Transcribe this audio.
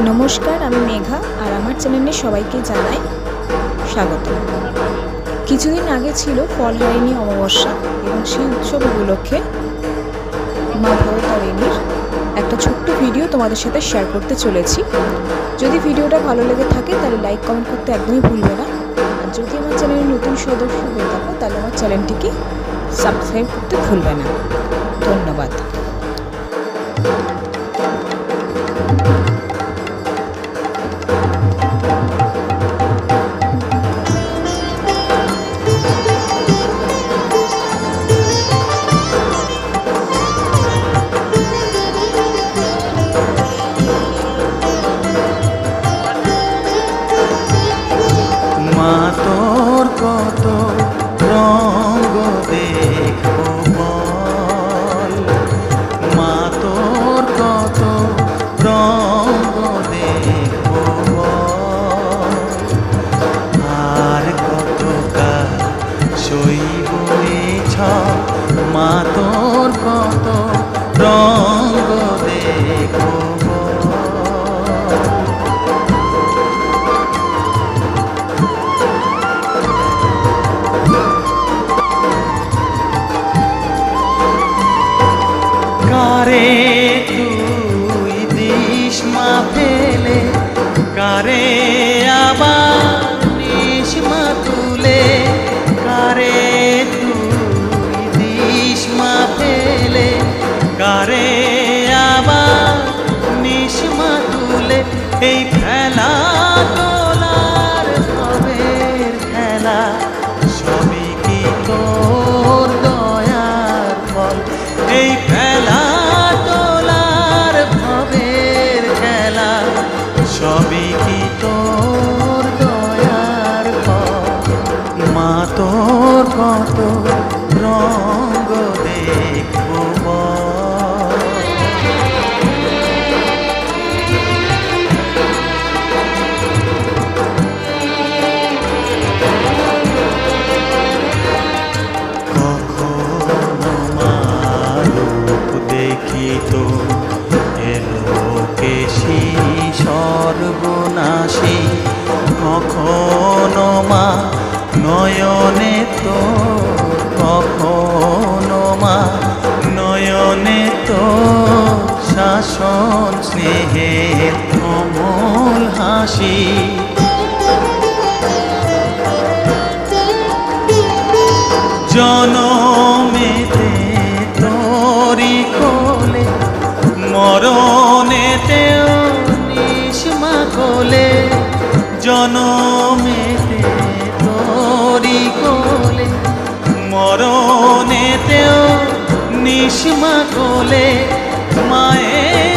নমস্কার, আমি মেঘা আর আমার চ্যানেলে সবাইকে জানাই স্বাগত। কিছুদিন আগে ছিল ফলহারিণী অমাবস্যা এবং সেই উৎসব উপলক্ষে মা ভবতারিণীর একটা ছোট্ট ভিডিও তোমাদের সাথে শেয়ার করতে চলেছি। যদি ভিডিওটা ভালো লেগে থাকে তাহলে লাইক কমেন্ট করতে একদমই ভুলবে না। আর যদি আমার চ্যানেলের নতুন সদস্য হয়ে থাকো তাহলে আমার চ্যানেলটিকে সাবস্ক্রাইব করতে ভুলবে না। ধন্যবাদ। মা তোর কত রঙ দেখবো বল, মা তোর কত রঙ দেখবো বল, আর কত কাল সইব এই ঝড়, মা তোর কত রঙ দেখবো বল। কারে তুই দিস মা ফেলে, কারে আবার নিস মা তুলে, কারে তুই দিস মা ফেলে, কারে আবার নিস মা তুলে। এই খেলা তোলার ভবের খেলা সবই কি তোর দয়ার ফল। এই খেলা তোলার ভবের খেলা সবই কি তোর দয়ার ফল। মা তোর কত রঙ দেখবো বল। দেখি তো এলো কেশি সর্বনাশী, কখনো মা নয়নে তো, কখনো মা নয়নে তো শাসন স্নেহের কোমল হাসি। জনমেতে তোরি কোলে, মরণেতেও নিস মা কোলে, জনমেতে তোরি কোলে, মরণেতেও নিস মা কোলে। মায়ের